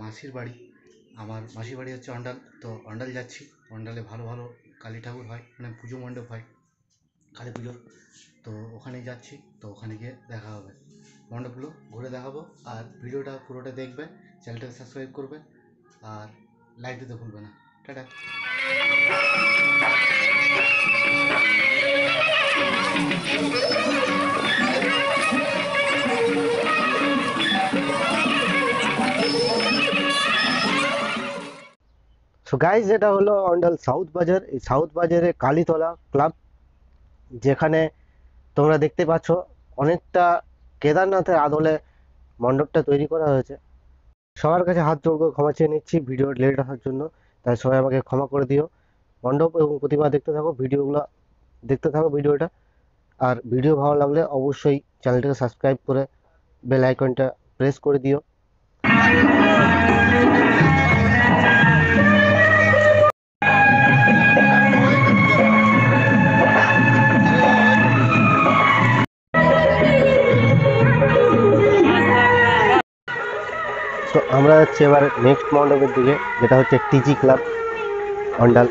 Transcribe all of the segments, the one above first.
মাসির বাড়ি। আমার মাসির বাড়ি হচ্ছে অন্ডাল। তো অন্ডাল যাচ্ছি। অন্ডালে ভালো ভালো কালী ঠাকুর হয়, মানে পুজো মণ্ডপ হয় কালী পুজোর। তো ওখানে যাচ্ছি। তো ওখানে গিয়ে দেখা হবে, মণ্ডপগুলো ঘুরে দেখাবো। আর ভিডিওটা পুরোটা দেখবে, চ্যানেলটাকে সাবস্ক্রাইব করবে আর লাইক দিতে ভুলবে না। টাটা। সো গাইজ, এটা হলো অন্ডাল সাউথ বাজার। এই সাউথ বাজারে কালীতলা ক্লাব, যেখানে তোমরা দেখতে পাচ্ছ অনেকটা কেদারনাথের আদলে মণ্ডপটা তৈরি করা হয়েছে। সবার কাছে হাত জোড় করে ক্ষমা চেয়ে নিচ্ছি ভিডিও লেট আসার জন্য, তাই সবাই আমাকে ক্ষমা করে দিও। মণ্ডপ এবং প্রতিমা দেখতে থাকো, ভিডিওটা। আর ভিডিও ভালো লাগলে অবশ্যই চ্যানেলটাকে সাবস্ক্রাইব করে বেল আইকনটা প্রেস করে দিও। তো আমরা যাচ্ছি এবার নেক্সট মণ্ডপের দিকে, যেটা হচ্ছে টিজি ক্লাব অন্ডাল।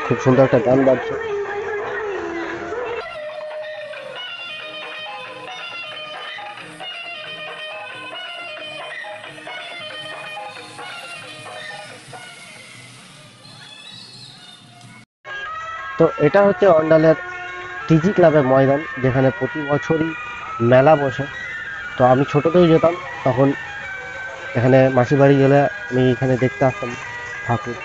খুব সুন্দর একটা গান বাজছে। তো এটা হচ্ছে অন্ডালের টিজি ক্লাবের ময়দান, যেখানে প্রতি বছরই মেলা বসে। তো আমি ছোটোতেই যেতাম, তখন এখানে মাসির বাড়ি গেলে আমি এখানে দেখতে আসতাম ঠাকুর।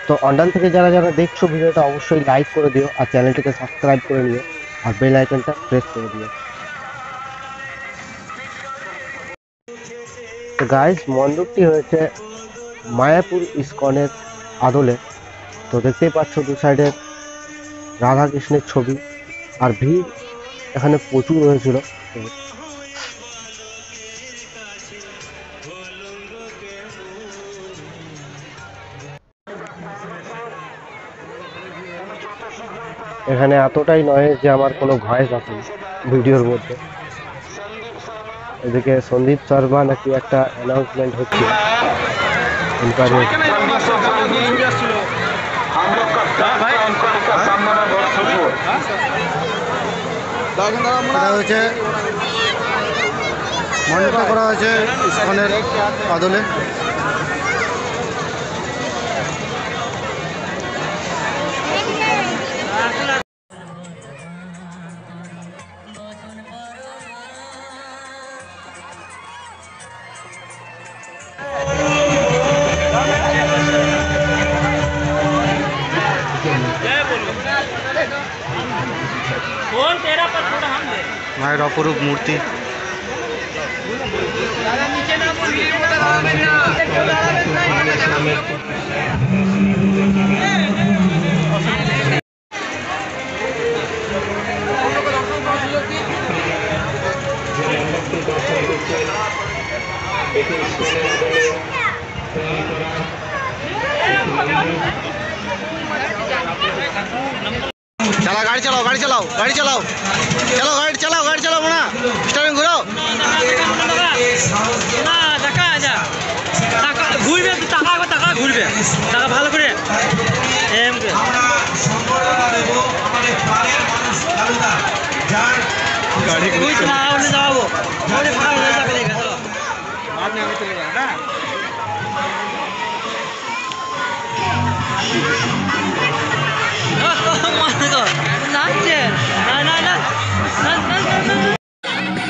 তো অন্ডাল থেকে যারা যারা দেখছো ভিডিওটা, অবশ্যই লাইক করে দিও আর চ্যানেলটিকে সাবস্ক্রাইব করে নিও আর বেল আইকনটা প্রেস করে দিও। তো গাইজ, মণ্ডপটি হয়েছে মায়াপুর ইস্কনের আদলে। তো দেখতেই পাচ্ছ দু সাইডে রাধা কৃষ্ণের ছবি, আর ভিড় এখানে প্রচুর হয়েছিল। এখানে এতটাই নয় যে আমার কোনো ভয়েস আছে ভিডিওর মধ্যে। এদিকে সন্দীপ শর্মা নাকি একটা অ্যানাউন্সমেন্ট হচ্ছে। হচ্ছে মণ্ডপটা করা হয়েছে ইস্কনের আদলে। মায়ের অপরূপ মূর্তি। गाड़ी चलाओ ना, स्टारिंग घुराओ। ঘুরবে টাকা ঘুরবে, টাকা ভালো করে গাড়ি যাবো আমি চলে যাবো না।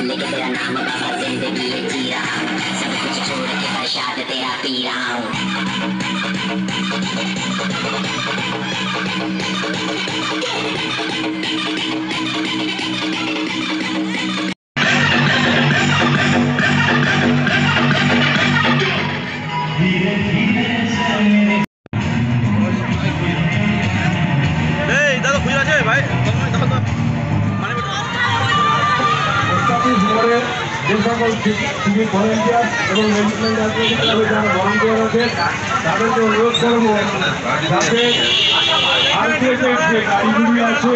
लेके तेरा नाम बाबा जिंदगी जी रहा हूँ, सब कुछ छोड़ के प्रसाद तेरा पी रहा हूँ। দাদা খুঁজে আছে ভাই, যে সকল সিভিক ভলেন্টিয়ার এবং রেজিস্ট্রেন্ট যারা ভলেন্টিয়ার আছে তাদেরকে অনুরোধ করবো যাতে আরপিএফের যে গাড়িগুলি আছে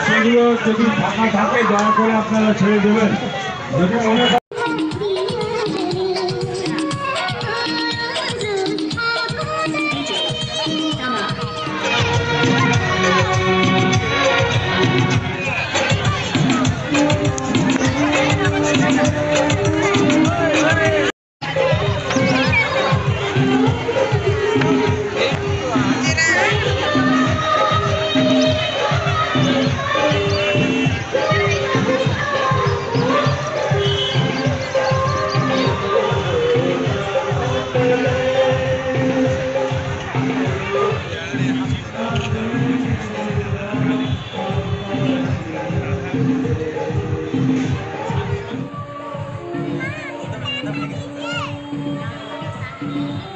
সেগুলো যদি ফাঁকা থাকে দয়া করে আপনারা ছেড়ে দেবেন। যদি মনে है।